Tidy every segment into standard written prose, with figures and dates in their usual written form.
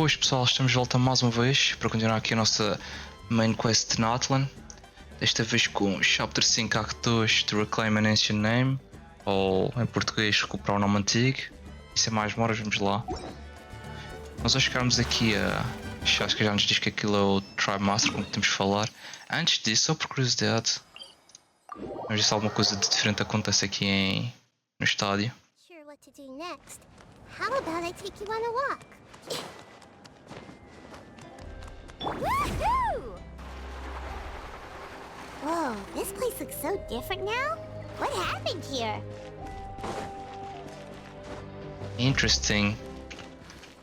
Boas pessoal, estamos de volta mais uma vez para continuar aqui a nossa main quest de Natlan. Desta vez com Chapter 5 Act 2 to Reclaim an Ancient Name, ou em português Recuperar o Nome Antigo. E sem mais demoras, vamos lá. Nós ao chegarmos aqui a... acho que já nos diz que aquilo é o Tribe Master com que temos de falar. Antes disso, só por curiosidade, vamos ver se alguma coisa de diferente acontece aqui no estádio. Sure what to do next. How about I take you on a walk? Woohoo! Whoa, this place looks so different now. What happened here? Interesting.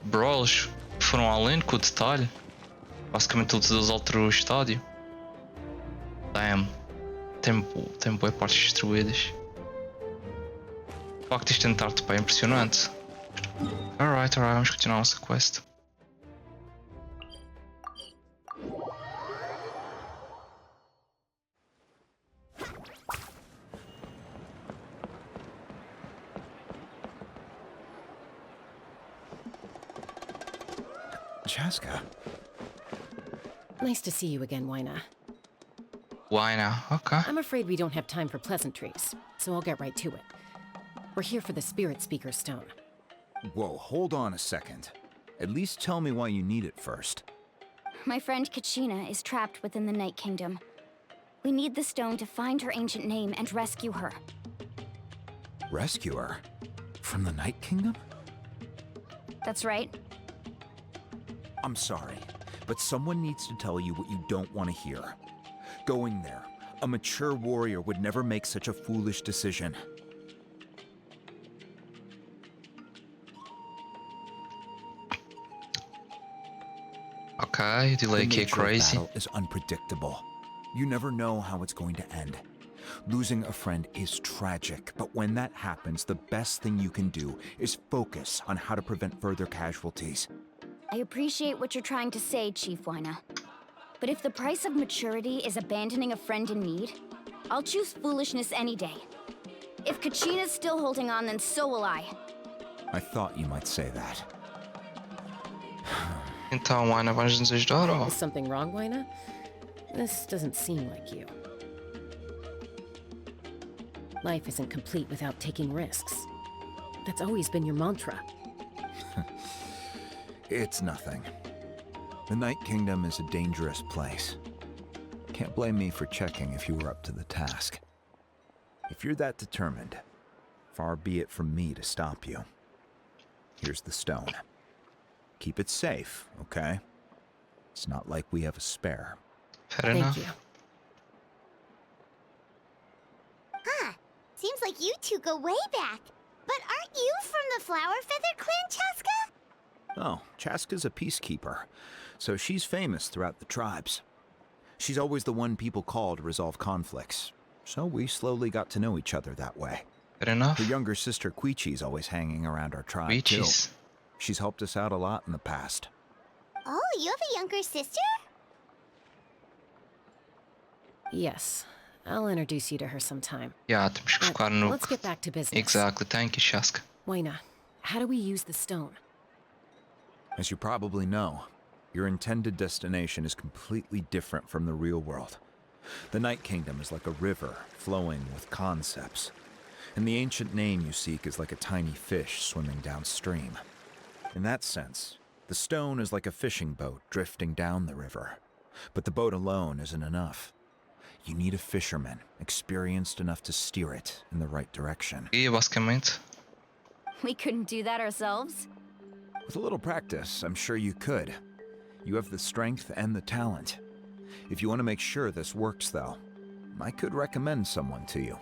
Bro, eles foram além com o detalhe. Basicamente todos eles alteram o estádio. Damn. Tem boas partes destruídas. O facto de isto tentar é impressionante. Alright, vamos continuar a nossa quest. Chaska. Nice to see you again, Wyna. Why now? Okay. I'm afraid we don't have time for pleasantries, so I'll get right to it. We're here for the Spirit Speaker Stone. Whoa, hold on a second. At least tell me why you need it first. My friend Kachina is trapped within the Night Kingdom. We need the stone to find her ancient name and rescue her. Rescue her? From the Night Kingdom? That's right. I'm sorry, but someone needs to tell you what you don't want to hear. Going there, a mature warrior would never make such a foolish decision. Okay, delay The kick nature of crazy. battle is unpredictable. You never know how it's going to end. Losing a friend is tragic, but when that happens, the best thing you can do is focus on how to prevent further casualties. I appreciate what you're trying to say, Chief Wyna. But if the price of maturity is abandoning a friend in need, I'll choose foolishness any day. If Kachina's still holding on, then so will I. I thought you might say that. Então, Wyna, vais nos ajudar ou? Is something wrong, Wyna? This doesn't seem like you. Life isn't complete without taking risks. That's always been your mantra. It's nothing. The Night Kingdom is a dangerous place. Can't blame me for checking if you were up to the task. If you're that determined, far be it from me to stop you. Here's the stone. Keep it safe, okay? It's not like we have a spare. Fair Thank enough. you. Huh. Seems like you two go way back. But aren't you from the Flower Feather Clan, Chaska? Oh, Chaska's a peacekeeper, so she's famous throughout the tribes. She's always the one people call to resolve conflicts, so we slowly got to know each other that way. Fair enough. Her younger sister Quichi's always hanging around our tribe, too. Riches. She's helped us out a lot in the past. Oh, you have a younger sister? Yes, I'll introduce you to her sometime. Yeah, temos que But focar no... let's get back to business. Exactly, thank you, Chaska. Wyna, how do we use the stone? As you probably know, your intended destination is completely different from the real world. The Night Kingdom is like a river flowing with concepts, and the ancient name you seek is like a tiny fish swimming downstream. In that sense, the stone is like a fishing boat drifting down the river, but the boat alone isn't enough. You need a fisherman experienced enough to steer it in the right direction. E basicamente, We couldn't do that ourselves? With a little practice, I'm sure you could. You have the strength and the talent. If you want to make sure this works, though, I could recommend someone to you.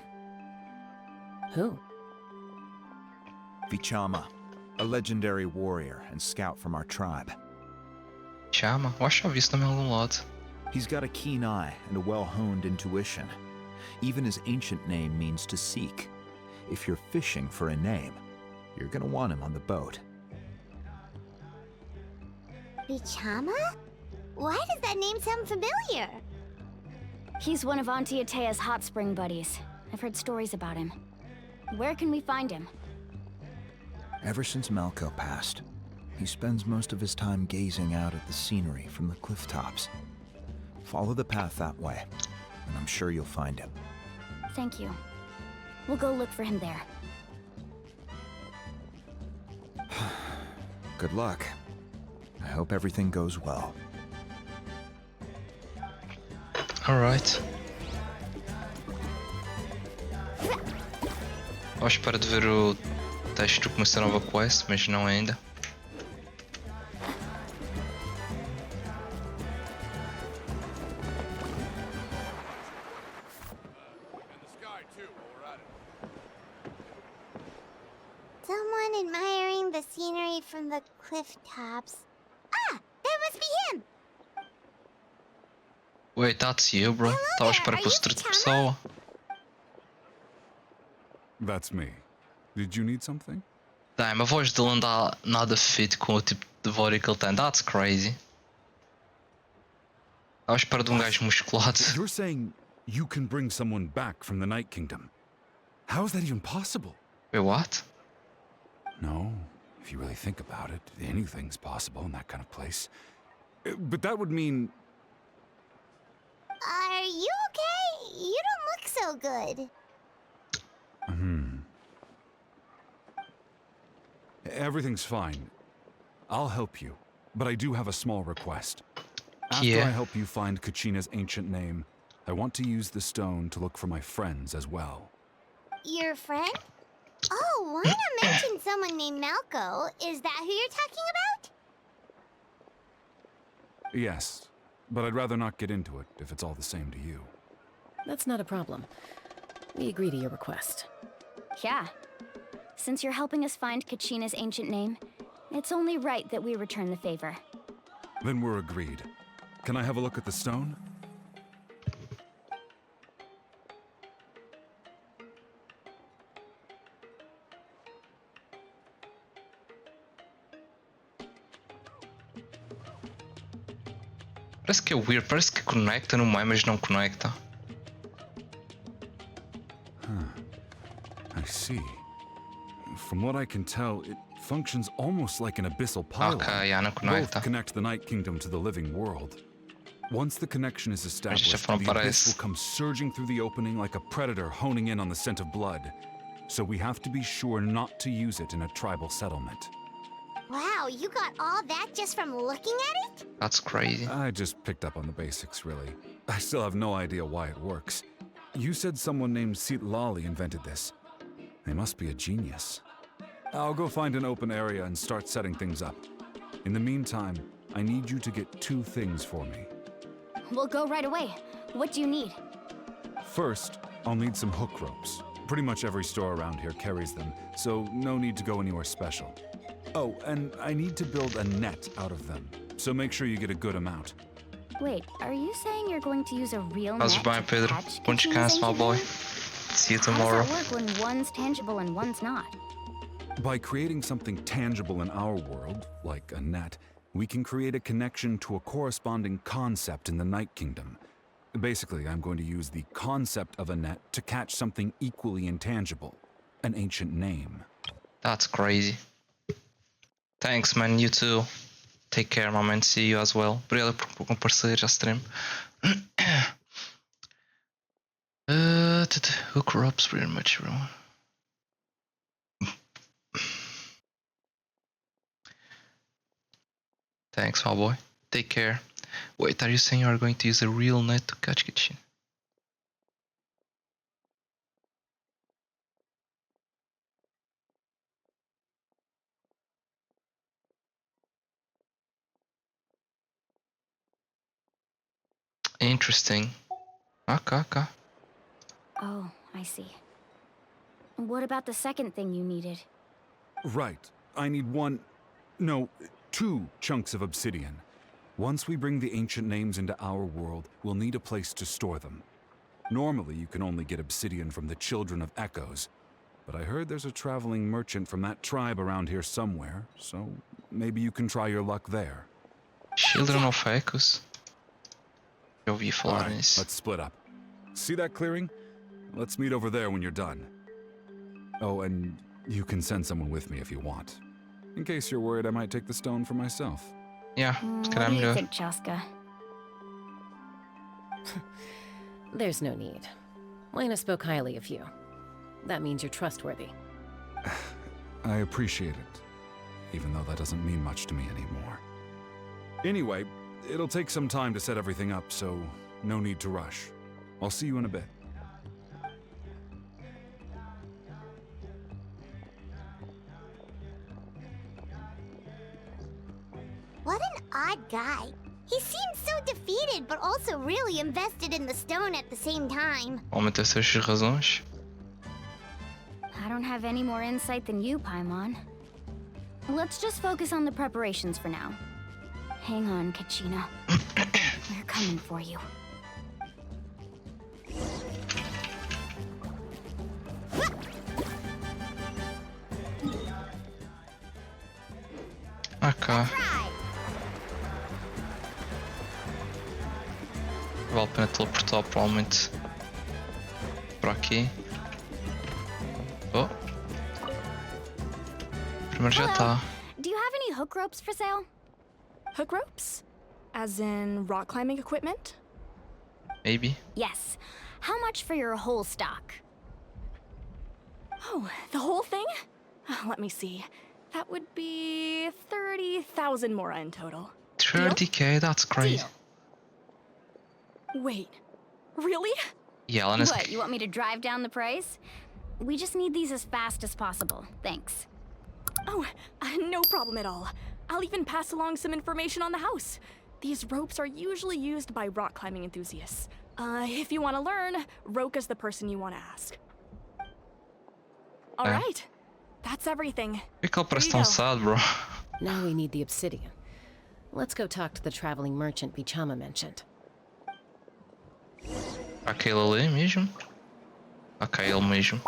Who? Vichama, a legendary warrior and scout from our tribe. chama. Eu acho que já vi isso também em algum lado. He's got a keen eye and a well-honed intuition. Even his ancient name means to seek. If you're fishing for a name, you're gonna want him on the boat. Vichama? Why does that name sound familiar? He's one of Auntie Atea's hot spring buddies. I've heard stories about him. Where can we find him? Ever since Malko passed, He spends most of his time gazing out at the scenery from the cliff tops. Follow the path that way, and I'm sure you'll find him. Thank you. We'll go look for him there. Good luck. I hope everything goes well. Alright. Estou à espera de ver o texto do começar a nova quest, mas não ainda. Someone admiring the scenery from the cliff tops. Ah, that must be him! Wait, that's you, bro. Estava à espera que fosse outra pessoa. That's me. Did you need something? Damn, a voz dele não dá nada fit com o tipo de voz que ele tem. That's crazy. Estava à espera de gajo musculado. You're saying you can bring someone back from the Night Kingdom? How is that even possible? Wait, what? No, if you really think about it, anything's possible in that kind of place. But that would mean... Are you okay? You don't look so good. Everything's fine. I'll help you, but I do have a small request. After Yeah. I help you find Kachina's ancient name, I want to use the stone to look for my friends as well. Your friend? Oh, Wana mentioned someone named Malko. Is that who you're talking about? Yes, but I'd rather not get into it if it's all the same to you. That's not a problem. We agree to your request. Yeah. Since you're helping us find Kachina's ancient name, it's only right that we return the favor. Then we're agreed. Can I have a look at the stone? Parece que é weird, parece que conecta no meio, mas não conecta. I see. From what I can tell, it functions almost like an abyssal pylon. Ok, já não Both conecta. connect the Night Kingdom to the living world. Once the connection is established, já não the abyss parece. will come surging through the opening like a predator honing in on the scent of blood. So we have to be sure not to use it in a tribal settlement. Wow, you got all that just from looking at it? That's crazy. I just picked up on the basics, really. I still have no idea why it works. You said someone named Sitlali invented this. They must be a genius. I'll go find an open area and start setting things up. In the meantime, I need you to get 2 things for me. We'll go right away. What do you need? First, I'll need some hook ropes. Pretty much every store around here carries them, so no need to go anywhere special. Oh, and I need to build a net out of them, so make sure you get a good amount. Wait, are you saying you're going to use a real net Fazes bem, to Pedro. catch Bom Kachina's descanso, my ancient boy. name? See you How tomorrow. does that work when one's tangible and one's not? By creating something tangible in our world, like a net, we can create a connection to a corresponding concept in the Night Kingdom. Basically, I'm going to use the concept of a net to catch something equally intangible, an ancient name. That's crazy. Thanks, man. You too. Take care, my man. See you as well. Obrigado por comparecer à stream. Hook ropes pretty much everyone. Thanks, my boy. Take care. Wait, are you saying you are going to use a real net to catch Kachina? Interesting. Okay. Oh, I see. What about the second thing you needed? Right. I need 2 chunks of obsidian. Once we bring the ancient names into our world, we'll need a place to store them. Normally, you can only get obsidian from the Children of Echoes, but I heard there's a traveling merchant from that tribe around here somewhere, so maybe you can try your luck there. Children of Echoes. Eu ouvi falar Alright, nisso. let's split up. See that clearing? Let's meet over there when you're done. Oh, and you can send someone with me if you want. in case you're worried I might take the stone for myself. Ja, What ska do hem you göra. think, Chaska? There's no need. Lena spoke highly of you. That means you're trustworthy. I appreciate it, even though that doesn't mean much to me anymore. Anyway, it'll take some time to set everything up, so no need to rush. I'll see you in a bit. What an odd guy. He seems so defeated, but also really invested in the stone at the same time. Provavelmente deve ter as razões. I don't have any more insight than you, Paimon. Let's just focus on the preparations for now. Hang on, Kachina. We're coming for you. Ok. Right. Vale a pena teleportar provavelmente para aqui. Oh. Primeiro já Hello. está. Do you have any hook ropes for sale? Hook ropes? As in rock climbing equipment? Maybe. Yes. How much for your whole stock? Oh, the whole thing? Let me see. That would be 30,000 mora in total. 30k, that's crazy. Deal. Wait, really? Yeah, Lena's. What, you want me to drive down the price? We just need these as fast as possible. Thanks. Oh, no problem at all. I'll even pass along some information on the house. These ropes are usually used by rock climbing enthusiasts. If you want to learn, Roka's the person you want to ask. All right, that's everything. Por que ele parece Here tão you go. sad, bro? Now we need the obsidian. Let's go talk to the traveling merchant Vichama mentioned. Aquele ali mesmo? Ok, ele mesmo.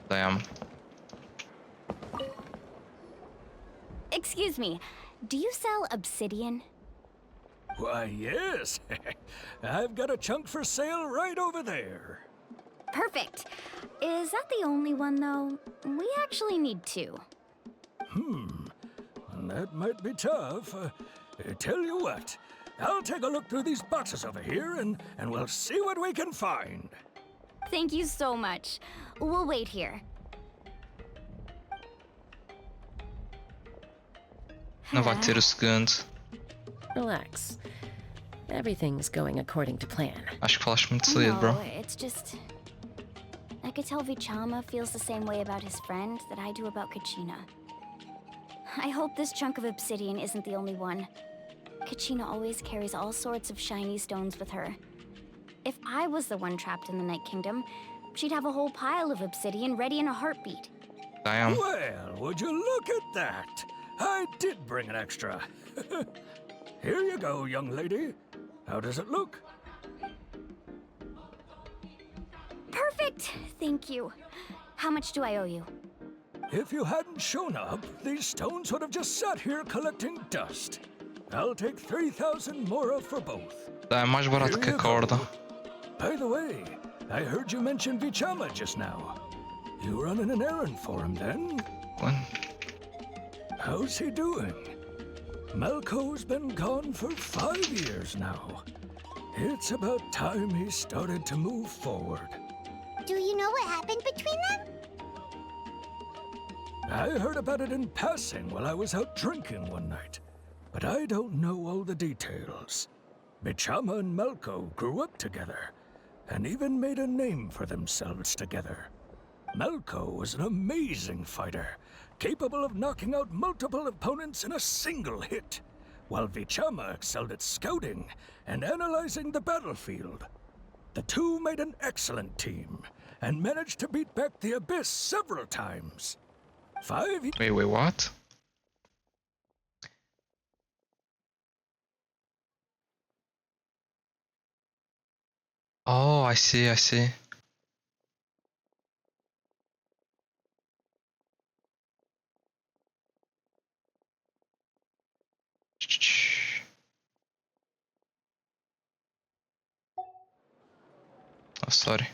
Damn. Excuse me, do you sell obsidian? Why, yes. I've got a chunk for sale right over there. Perfect. Is that the only one, though? We actually need two. That might be tough. Tell you what, I'll take a look through these boxes over here and we'll see what we can find. Thank you so much. We'll wait here. Não vai ter o segundo. Relax. Everything's going according to plan. Acho que falaste muito cedo, bro. No, it's just... I could tell Vichama feels the same way about his friend that I do about Kachina. I hope this chunk of obsidian isn't the only one. Kachina always carries all sorts of shiny stones with her. If I was the one trapped in the Night Kingdom, she'd have a whole pile of obsidian ready in a heartbeat. Damn. Well, would you look at that? I did bring an extra. Here you go, young lady. How does it look? Perfect! Thank you. How much do I owe you? If you hadn't shown up, these stones would have just sat here collecting dust. I'll take 3,000 mora for both. É mais barato que a corda. By the way, I heard you mention Vichama just now. You running an errand for him then? When? How's he doing? Malko's been gone for 5 years now. It's about time he started to move forward. Do you know what happened between them? I heard about it in passing while I was out drinking one night, but I don't know all the details. Vichama and Malko grew up together, and even made a name for themselves together. Malko was an amazing fighter, capable of knocking out multiple opponents in a single hit, while Vichama excelled at scouting and analyzing the battlefield. The two made an excellent team, and managed to beat back the Abyss several times. Wait, what? Oh, I see, I see. Oh, sorry.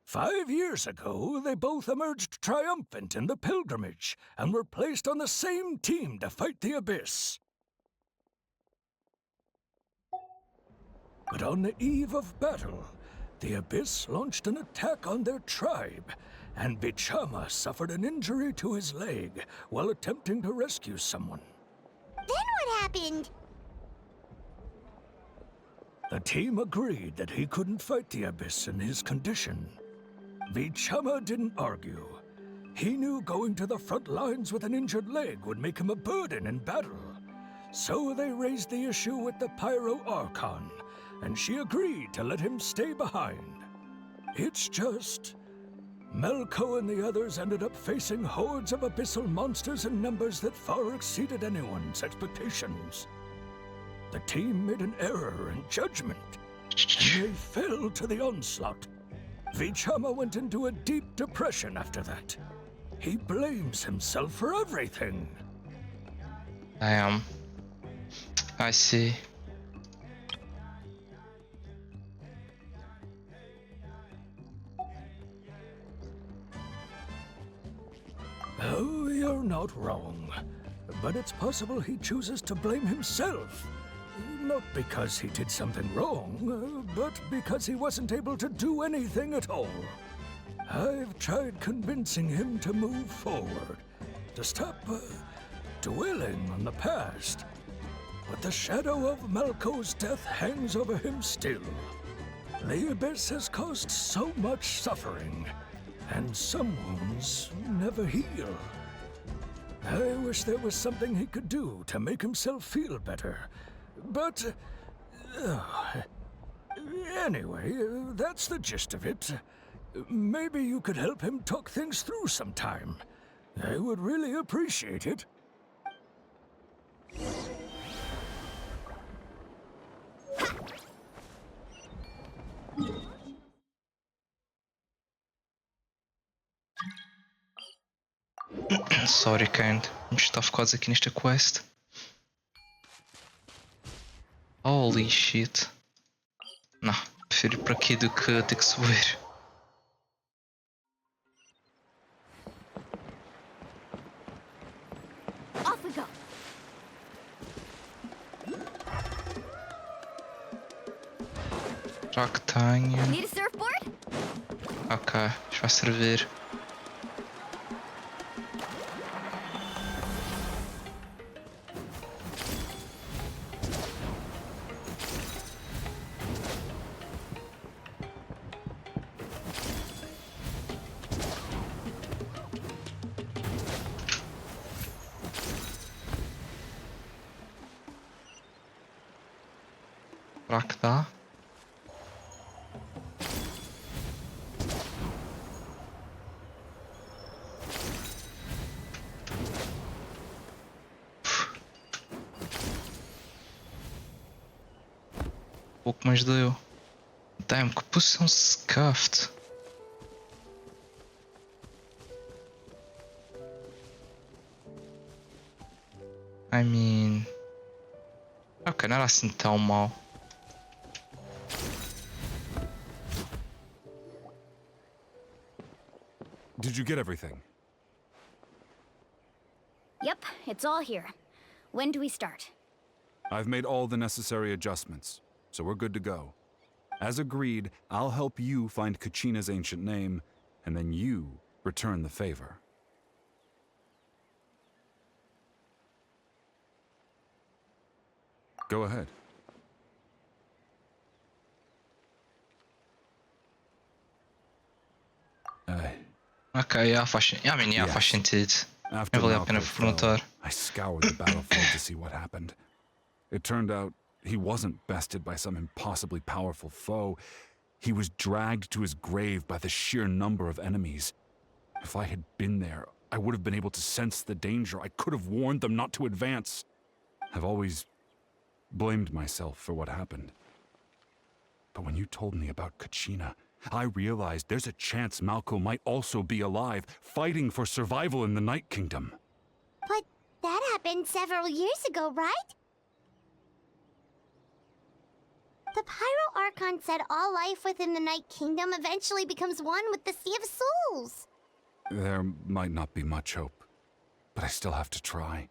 5 years ago, they both emerged triumphant in the pilgrimage and were placed on the same team to fight the Abyss. But on the eve of battle, the Abyss launched an attack on their tribe, and Vichama suffered an injury to his leg while attempting to rescue someone. Then what happened? The team agreed that he couldn't fight the Abyss in his condition. Vichama didn't argue. He knew going to the front lines with an injured leg would make him a burden in battle. So they raised the issue with the Pyro Archon, and she agreed to let him stay behind. It's just... Malko and the others ended up facing hordes of abyssal monsters in numbers that far exceeded anyone's expectations. The team made an error in judgment, and they fell to the onslaught. Vichama went into a deep depression after that. He blames himself for everything. I see. Oh, you're not wrong. But it's possible he chooses to blame himself. Not because he did something wrong, but because he wasn't able to do anything at all. I've tried convincing him to move forward, to stop dwelling on the past. But the shadow of Malko's death hangs over him still. The Abyss has caused so much suffering, and some wounds never heal. I wish there was something he could do to make himself feel better. But... anyway, that's the gist of it. Maybe you could help him talk things through sometime. I would really appreciate it. Sorry, Kind. Vamos estar focados aqui nesta quest. Holy shit. Não, prefiro ir por aqui do que ter que subir. Off we go. Já que tenho. Need a surfboard? Ok, isto vai servir. Será que dá? Pouco mais deu. Damn, que posição scuffed. I mean... Ok, não era assim tão mal. Did you get everything? Yep, it's all here. When do we start? I've made all the necessary adjustments, so we're good to go. As agreed, I'll help you find Kachina's ancient name, and then you return the favor. Go ahead. Ok, faz sentido. After Não valia a pena Malko fell, perguntar. I scoured the battlefield to see what happened. It turned out he wasn't bested by some impossibly powerful foe. He was dragged to his grave by the sheer number of enemies. If I had been there, I would have been able to sense the danger. I could have warned them not to advance. I've always blamed myself for what happened. But when you told me about Kachina, I realized there's a chance Malko might also be alive, fighting for survival in the Night Kingdom. But that happened several years ago, right? The Pyro Archon said all life within the Night Kingdom eventually becomes one with the Sea of Souls. There might not be much hope, but I still have to try.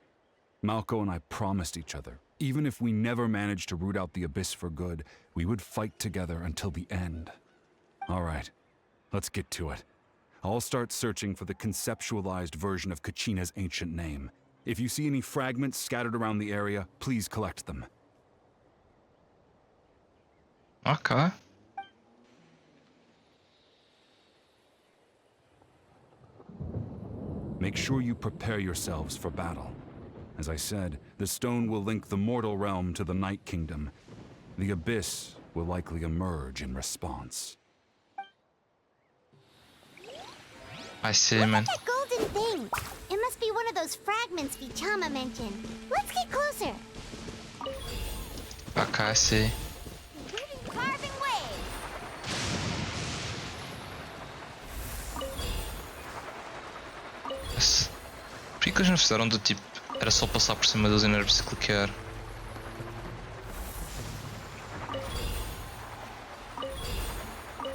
Malko and I promised each other, even if we never managed to root out the Abyss for good, we would fight together until the end. All right, let's get to it. I'll start searching for the conceptualized version of Kachina's ancient name. If you see any fragments scattered around the area, please collect them. Ok. Make sure you prepare yourselves for battle. As I said, the stone will link the mortal realm to the Night Kingdom. The Abyss will likely emerge in response. I see, Look man. at that golden thing. It must be one of those fragments Vichama mentioned. Let's get closer. Ok, I see. Carving waves. Por que eles não fizeram do tipo. Era só passar por cima dos inerves e clicar?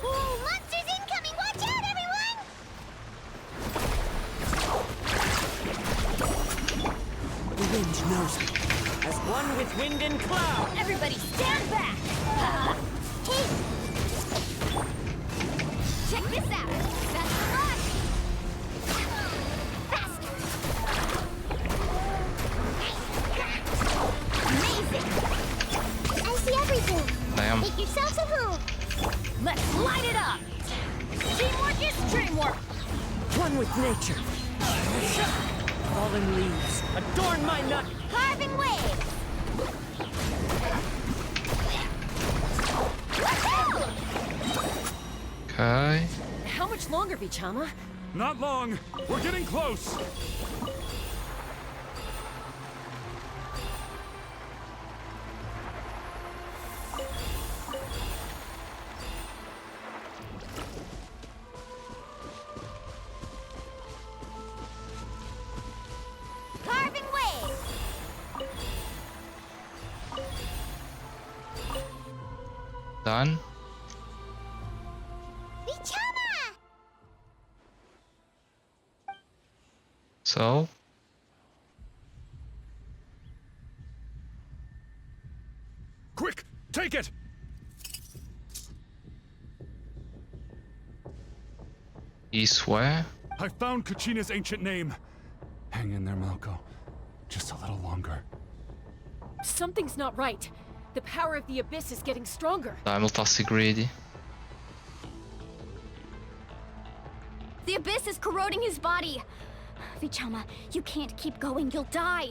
Ooh, monsters incoming! Watch out, everyone! The wind knows me. As one with wind and cloud. Everybody stand back! Hey, Check this out! Best of luck! Faster! Amazing! I see everything. Damn. Make yourselves at home. Let's light it up! Teamwork is dreamwork! One with nature. Fallen leaves adorn my nut. Carving waves. Ok. How much longer, Vichama? Not long! We're getting close! Carving waves. Done. Vichama! So. Quick! Take it! Isso é. I found Kachina's ancient name. Hang in there, Malko. Just a little longer. Something's not right. The power of the Abyss is getting stronger. Tá, ele está a ser greedy. The Abyss is corroding his body! Vichama, you can't keep going, you'll die!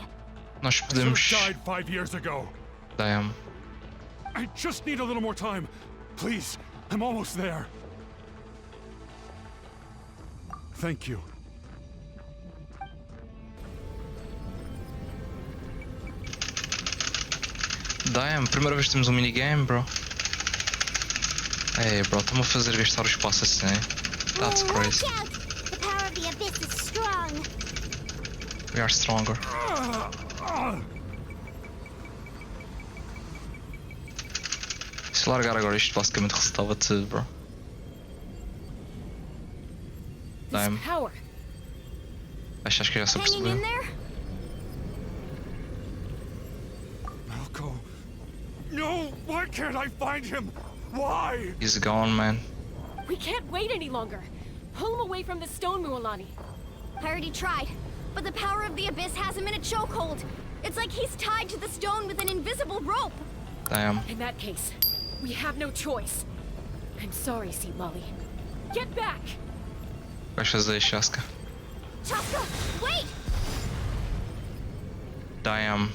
Nós I should have podemos. died 5 years ago. Damn. I just need a little more time. Please, I'm almost there. Thank you. Damn, primeira vez que temos um minigame, bro. Ei, bro, estão-me a fazer gastar o espaço assim. That's crazy. Watch out! The power of the Abyss is strong. We are stronger. Se largar agora isto basicamente resetava tudo, bro. This Damn. power. Acho que já se Hanging in percebeu. there? Malko. No! Why can't I find him? Why? He's gone, man. We can't wait any longer. Pull him away from the stone, Mualani. I already tried, but the power of the Abyss has him in a chokehold. It's like he's tied to the stone with an invisible rope. Damn. In that case, we have no choice. I'm sorry, Sea Molly. Get back! Vais fazer isso, Shaska. Chaska, wait! Damn.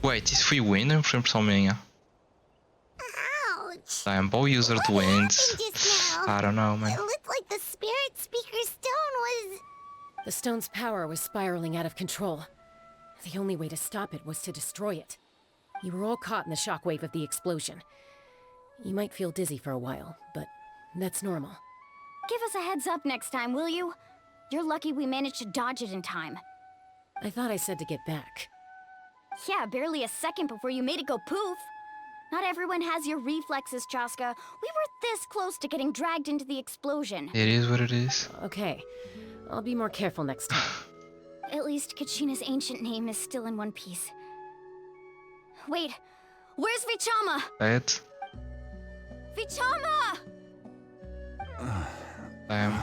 Wait, isso foi o Wind ou foi impressão minha? Ouch! Damn, bow user What do Wind. happened just now? I don't know, man. It looked like the Spirit Speaker Stone was... The stone's power was spiraling out of control. The only way to stop it was to destroy it. You were all caught in the shockwave of the explosion. You might feel dizzy for a while, but that's normal. Give us a heads up next time, will you? You're lucky we managed to dodge it in time. I thought I said to get back. Yeah, barely a second before you made it go poof. Not everyone has your reflexes, Chaska. We were this close to getting dragged into the explosion. It is what it is. Okay, I'll be more careful next time. At least Kachina's ancient name is still in one piece. Wait, where's Vichama? Bad. Vichama! Damn.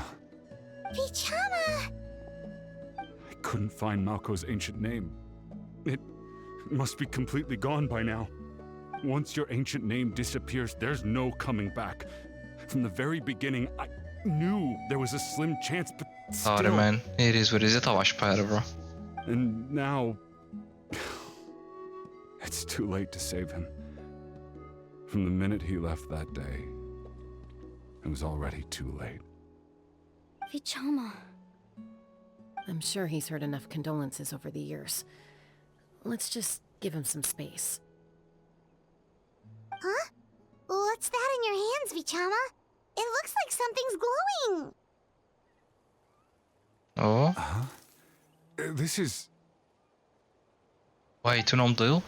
Vichama! I couldn't find Malko's ancient name. It must be completely gone by now. Once your ancient name disappears, there's no coming back. From the very beginning, I knew there was a slim chance, but still... Sorry, man. It is what it is. Eu estava à espera, bro. And now... It's too late to save him. From the minute he left that day, it was already too late. Vichama. I'm sure he's heard enough condolences over the years. Let's just give him some space. Huh? What's that in your hands, Vichama? It looks like something's glowing. Oh. This is... Wait, o nome dele?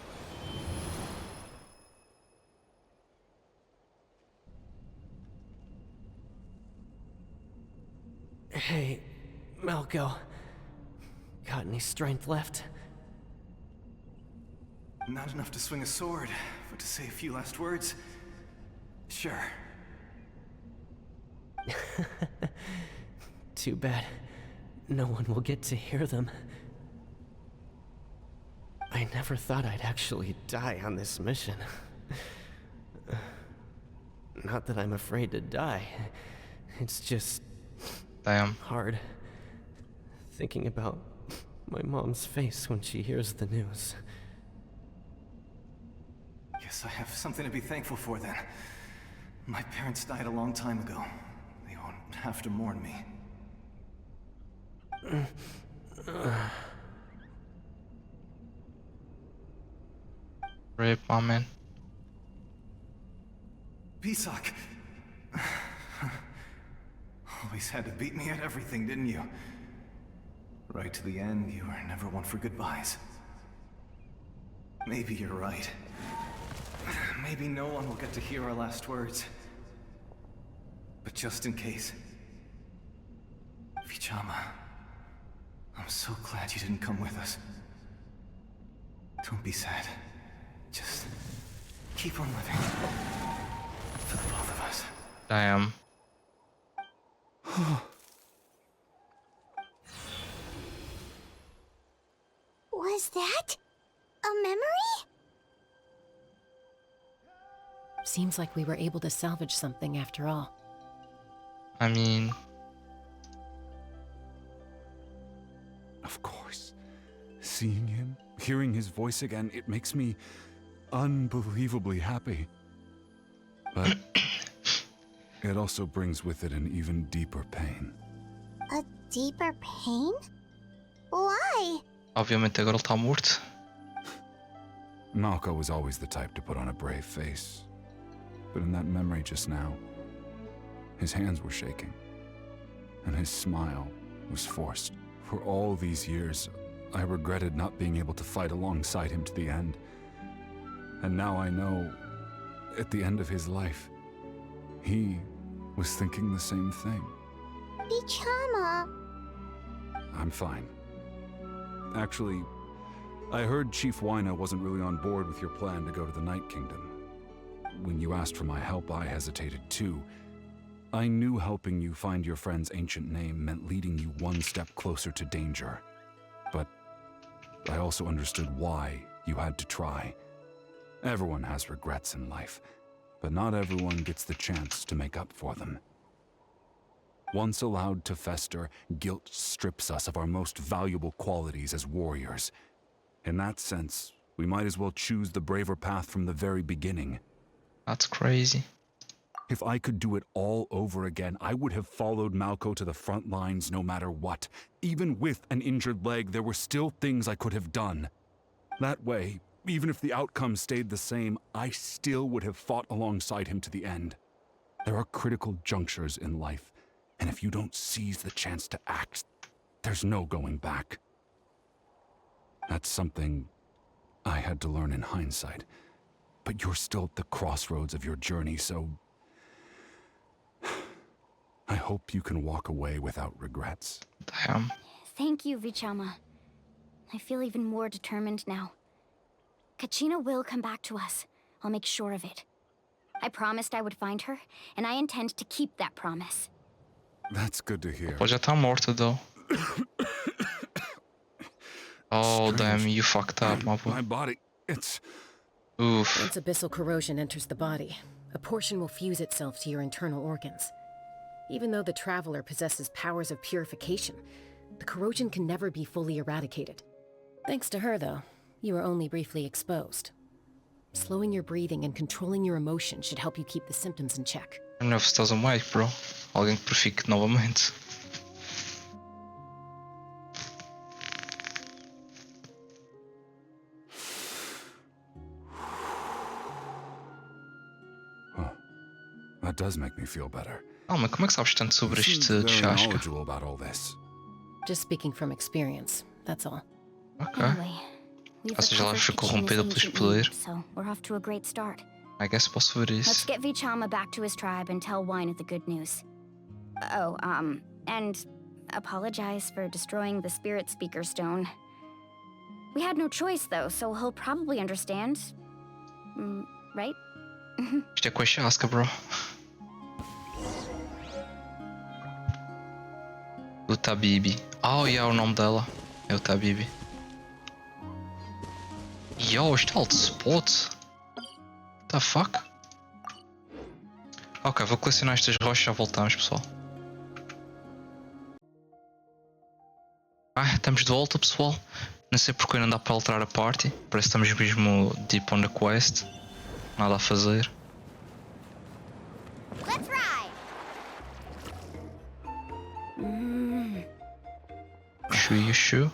Hey, Malko. Got any strength left? Not enough to swing a sword, but to say a few last words? Sure. Too bad. No one will get to hear them. I never thought I'd actually die on this mission. Not that I'm afraid to die. It's just... Damn. hard. Thinking about my mom's face when she hears the news. Guess I have something to be thankful for then. My parents died a long time ago. They won't have to mourn me. Rip, my man. Pisak! Always had to beat me at everything, didn't you? Right to the end, you were never one for goodbyes. Maybe you're right. Maybe no one will get to hear our last words. But just in case... Vichama, I'm so glad you didn't come with us. Don't be sad. Just keep on living. For the both of us. Damn. Was that a memory? Seems like we were able to salvage something after all. I mean... Of course. Seeing him, hearing his voice again, it makes me unbelievably happy. But it also brings with it an even deeper pain. A deeper pain? Why? Obviamente agora ele está morto. Malko was always the type to put on a brave face. But in that memory just now, his hands were shaking, and his smile was forced. For all these years, I regretted not being able to fight alongside him to the end. And now I know, at the end of his life, he was thinking the same thing. Vichama. I'm fine. Actually, I heard Chief Wyna wasn't really on board with your plan to go to the Night Kingdom. When you asked for my help, I hesitated too. I knew helping you find your friend's ancient name meant leading you one step closer to danger. But I also understood why you had to try. Everyone has regrets in life, but not everyone gets the chance to make up for them. Once allowed to fester, guilt strips us of our most valuable qualities as warriors. In that sense, we might as well choose the braver path from the very beginning. That's crazy. If I could do it all over again, I would have followed Malko to the front lines no matter what. Even with an injured leg, there were still things I could have done. That way, even if the outcome stayed the same, I still would have fought alongside him to the end. There are critical junctures in life, and if you don't seize the chance to act, there's no going back. That's something I had to learn in hindsight. but you're still at the crossroads of your journey, so I hope you can walk away without regrets. Damn. Thank you, Vichama. I feel even more determined now. Kachina will come back to us. I'll make sure of it. I promised I would find her, and I intend to keep that promise. That's good to hear. Pô, já tá morta, though. Oh, Strange. damn, you fucked up, my boy. My body, it's... Oof. Once abyssal corrosion enters the body, a portion will fuse itself to your internal organs. Even though the Traveler possesses powers of purification, the corrosion can never be fully eradicated. Thanks to her, though, you are only briefly exposed. Slowing your breathing and controlling your emotions should help you keep the symptoms in check. I don't know if estás a mic, bro. Alguém que purifique novamente. That does make me feel better. Mas como é que sabes tanto sobre You isto seem de very chasca? knowledgeable about all this. Just speaking from experience, that's all. Ok. Anyway, we've Ou seja, ela recovered foi Kachina's corrompida por ancient poder. need, so we're off to a great start. I guess posso ver Let's isso. get Vichama back to his tribe and tell Wyneth the good news. Oh, and apologize for destroying the Spirit Speaker Stone. We had no choice, though, so he'll probably understand. Right? Isto é com a chasca, bro. Luta Bibi. Oh, é o nome dela. É o Tabibi. Yo, isto é alto spot. What the fuck? Ok, vou colecionar estas rochas e já voltamos, pessoal. Estamos de volta, pessoal. Não sei porque não dá para alterar a party. Parece que estamos mesmo deep on the quest. Nada a fazer. Let's ride! Shu.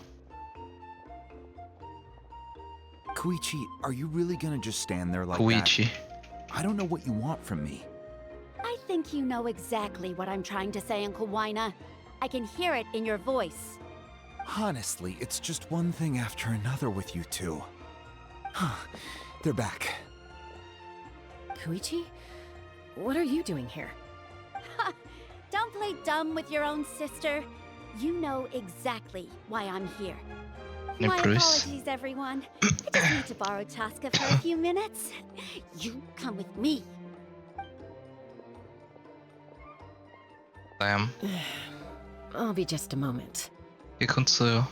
Koichi, are you really gonna just stand there like Koichi. that? I don't know what you want from me. I think you know exactly what I'm trying to say, Uncle Wyna. I can hear it in your voice. Honestly, it's just one thing after another with you two. They're back. Koichi? What are you doing here? Don't play dumb with your own sister. You know exactly why I'm here. No, My Bruce. apologies, everyone. I just need to borrow Chaska for a few minutes. You come with me. Damn. I'll be just a moment. O que aconteceu?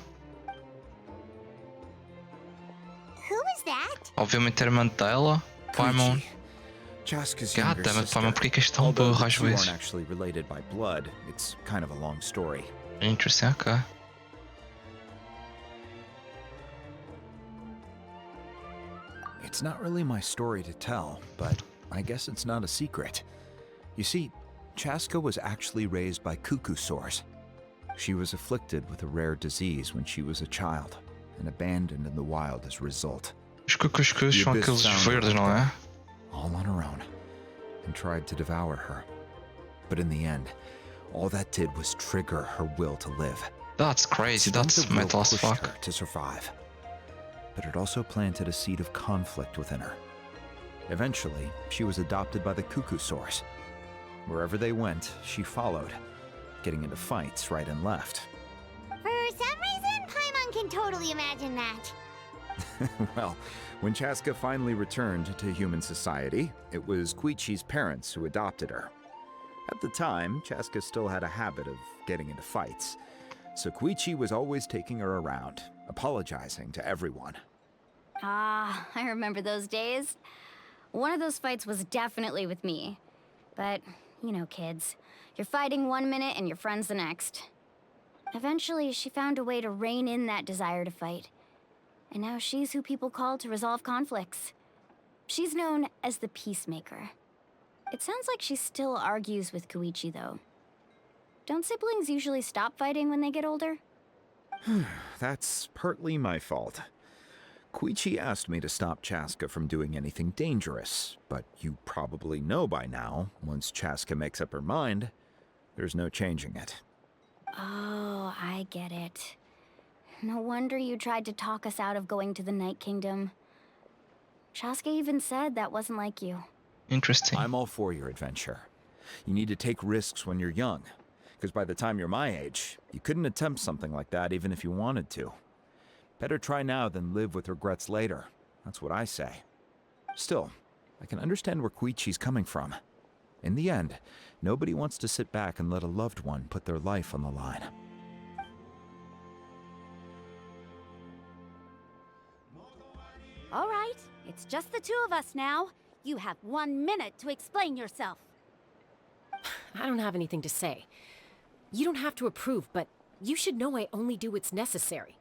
Who was that? Obviamente a irmã dela. Paimon. Koichi, Chaska's God younger damn it, sister. Paimon, porquê que és tão Although burro the às two aren't vezes? actually related by blood, it's kind of a long story. Interesting, ok. It's not really my story to tell, but I guess it's not a secret. You see, Chaska was actually raised by cuckoo sores. She was afflicted with a rare disease when she was a child, and abandoned in the wild as a result. Os cucuscus são abyss aqueles found her verdes, não é? all on her own, and tried to devour her. But in the end, all that did was trigger her will to live. That's crazy, Strength that's of will metal as pushed fuck. her to survive, but it also planted a seed of conflict within her. Eventually, she was adopted by the cuckoo source. Wherever they went, she followed, getting into fights right and left. For some reason, Paimon can totally imagine that. Well, when Chaska finally returned to human society, it was Koichi's parents who adopted her. At the time, Chaska still had a habit of getting into fights, so Koichi was always taking her around, apologizing to everyone. Ah, I remember those days. One of those fights was definitely with me. But, you know, kids. You're fighting one minute and your friend's the next. Eventually, she found a way to rein in that desire to fight. And now she's who people call to resolve conflicts. She's known as the Peacemaker. It sounds like she still argues with Koichi, though. Don't siblings usually stop fighting when they get older? That's partly my fault. Koichi asked me to stop Chaska from doing anything dangerous, but you probably know by now, once Chaska makes up her mind, there's no changing it. Oh, I get it. No wonder you tried to talk us out of going to the Night Kingdom. Chaska even said that wasn't like you. Interesting. I'm all for your adventure. You need to take risks when you're young, because by the time you're my age, you couldn't attempt something like that even if you wanted to. Better try now than live with regrets later. That's what I say. Still, I can understand where Koichi's coming from. In the end, nobody wants to sit back and let a loved one put their life on the line. All right, it's just the two of us now. You have 1 minute to explain yourself. I don't have anything to say. You don't have to approve, but you should know I only do what's necessary.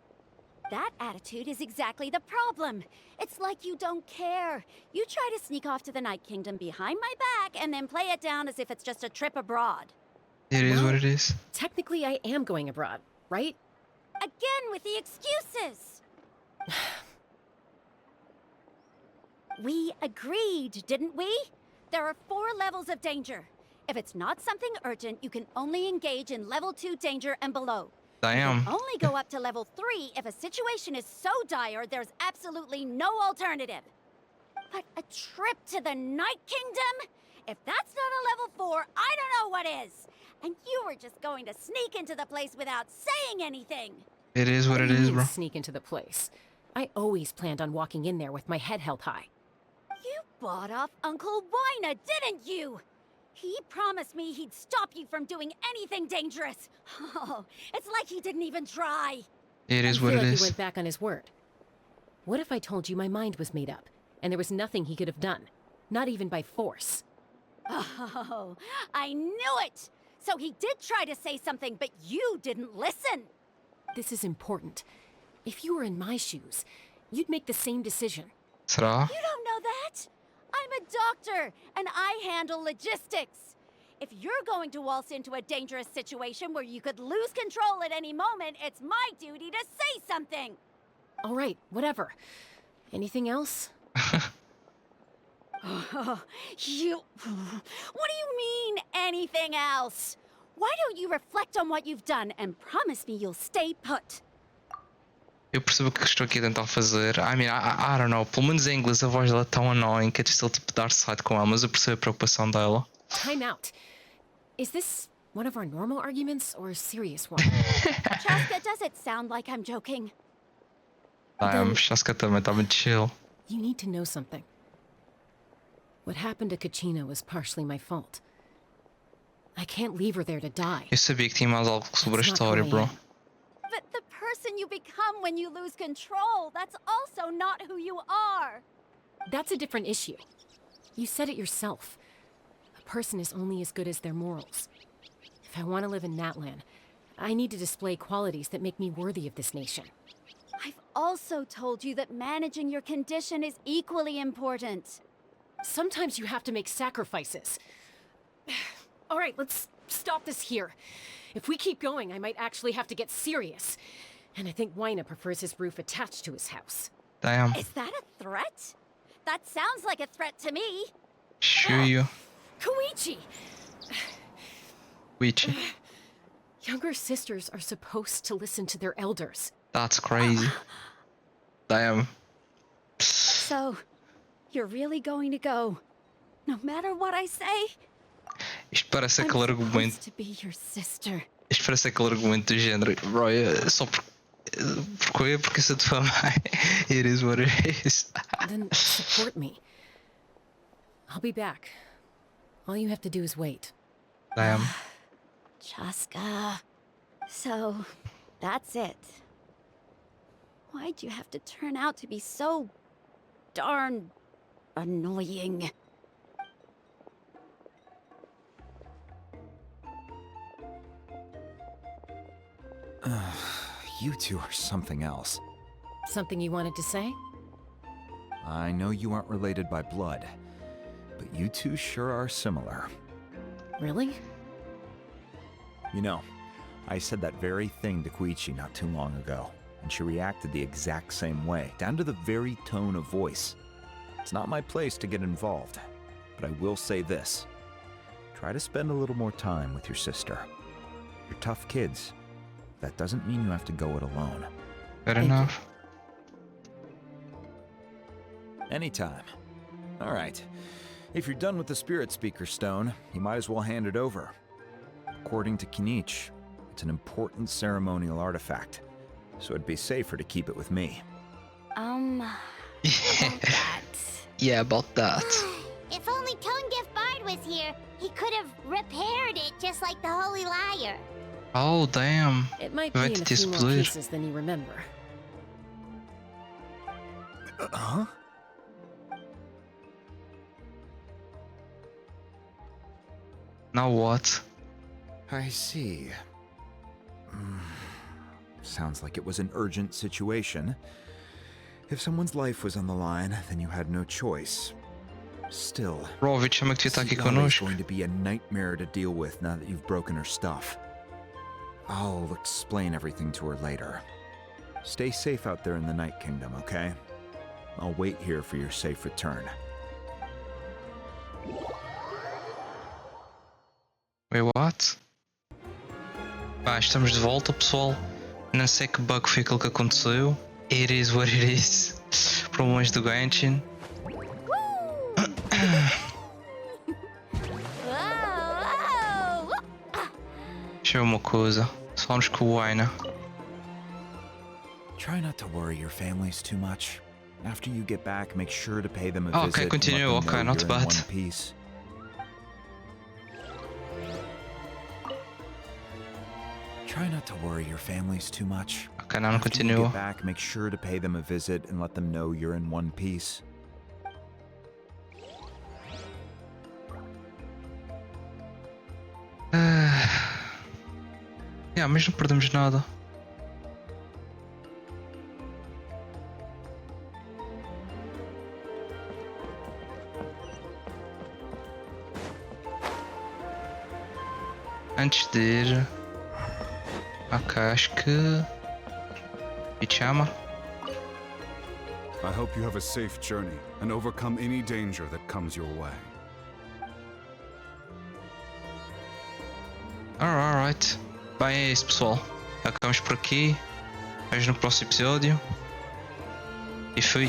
That attitude is exactly the problem. It's like you don't care. You try to sneak off to the Night Kingdom behind my back and then play it down as if it's just a trip abroad. It is what it is. Technically, I am going abroad, right? Again with the excuses. We agreed, didn't we? There are 4 levels of danger. If it's not something urgent, you can only engage in level 2 danger and below. Damn. You can only go up to level 3 if a situation is so dire there's absolutely no alternative. But a trip to the Night Kingdom? If that's not a level 4, I don't know what is. And you were just going to sneak into the place without saying anything. It is what it is, bro. Sneak into the place. I always planned on walking in there with my head held high. You bought off Uncle Wina, didn't you? He promised me he'd stop you from doing anything dangerous. Oh, it's like he didn't even try. It is I what feel it like is. he went back on his word. What if I told you my mind was made up, and there was nothing he could have done? Not even by force. Oh, I knew it! So he did try to say something, but you didn't listen. This is important. If you were in my shoes, you'd make the same decision. Será? You don't know that? I'm a doctor, and I handle logistics. If you're going to waltz into a dangerous situation where you could lose control at any moment, it's my duty to say something. All right, whatever. Anything else? You... What do you mean, anything else? Why don't you reflect on what you've done and promise me you'll stay put? Eu percebo o que estou aqui a tentar fazer. I mean, I don't know. Pelo menos em inglês a voz dela é tão annoying que é still tipo dar side com ela, mas eu percebo a preocupação dela. Time out. Is this one of our normal arguments or a serious one? Chaska, does it sound like I'm joking? Acho que também está muito chill. You need to know something. What happened to Kachina was partially my fault. I can't leave her there to die. Eu sabia que tinha mais algo sobre a That's not história, who I bro. am. But the person you become when you lose control, that's also not who you are. That's a different issue. You said it yourself. A person is only as good as their morals. If I want to live in Natlan, I need to display qualities that make me worthy of this nation. I've also told you that managing your condition is equally important. Sometimes you have to make sacrifices. All right, let's stop this here. If we keep going, I might actually have to get serious. And I think Wina prefers his roof attached to his house. Damn. Is that a threat? That sounds like a threat to me. Shoot you. Koichi! Wichi. Younger sisters are supposed to listen to their elders. That's crazy. Damn. So, you're really going to go, no matter what I say? Isto parece I'm aquele supposed argumento. to be your sister. Isto parece aquele argumento do género. Bro, só porque sou tua mãe. It is what it is. Then support me. I'll be back. All you have to do is wait. Damn. Chaska. So, that's it. Why'd you have to turn out to be so darn annoying? You two are something else. Something you wanted to say? I know you aren't related by blood, but you two sure are similar. Really? You know, I said that very thing to Koichi not too long ago, and she reacted the exact same way, down to the very tone of voice. It's not my place to get involved, but I will say this. Try to spend a little more time with your sister. You're tough kids. That doesn't mean you have to go it alone. Fair Thank enough. Anytime. Alright. If you're done with the Spirit Speaker Stone, you might as well hand it over. According to Kinich, it's an important ceremonial artifact, so it'd be safer to keep it with me. About that. Yeah, about that. If only Tone-Deaf Bard was here, he could have repaired it just like the Holy Liar. Oh, damn. It might be Vai in ter a de few more explodir. pieces than you remember. Huh? Now what? I see. Sounds like it was an urgent situation. If someone's life was on the line, then you had no choice. Still, Bro, Vichama que devia estar aqui Sigala is connosco. going to be a nightmare to deal with now that you've broken her stuff. I'll explain everything to her later. Stay safe out there in the Night Kingdom, okay? I'll wait here for your safe return. Wait, what? Pá, estamos de volta, pessoal. Não sei que bug foi aquilo que aconteceu. It is what it is. Problemas do Genshin. Deixa eu ver uma coisa. Só nos com o Aina. Try not to worry your families too much. After you get back, make sure to pay them a Oh, visit okay, and continue. let them Okay, know not you're bad. in one piece. Try not to worry your families too much. Ok, não After you continua. get back, make sure to pay them a visit and let them know you're in one piece. Yeah, mas não perdemos nada. Antes de ir. Ok, acho que. Vichama. I hope you have a safe journey and overcome any danger that comes your way. Alright. Bem, é isso, pessoal. Acabamos por aqui. Vejo no próximo episódio. E fui.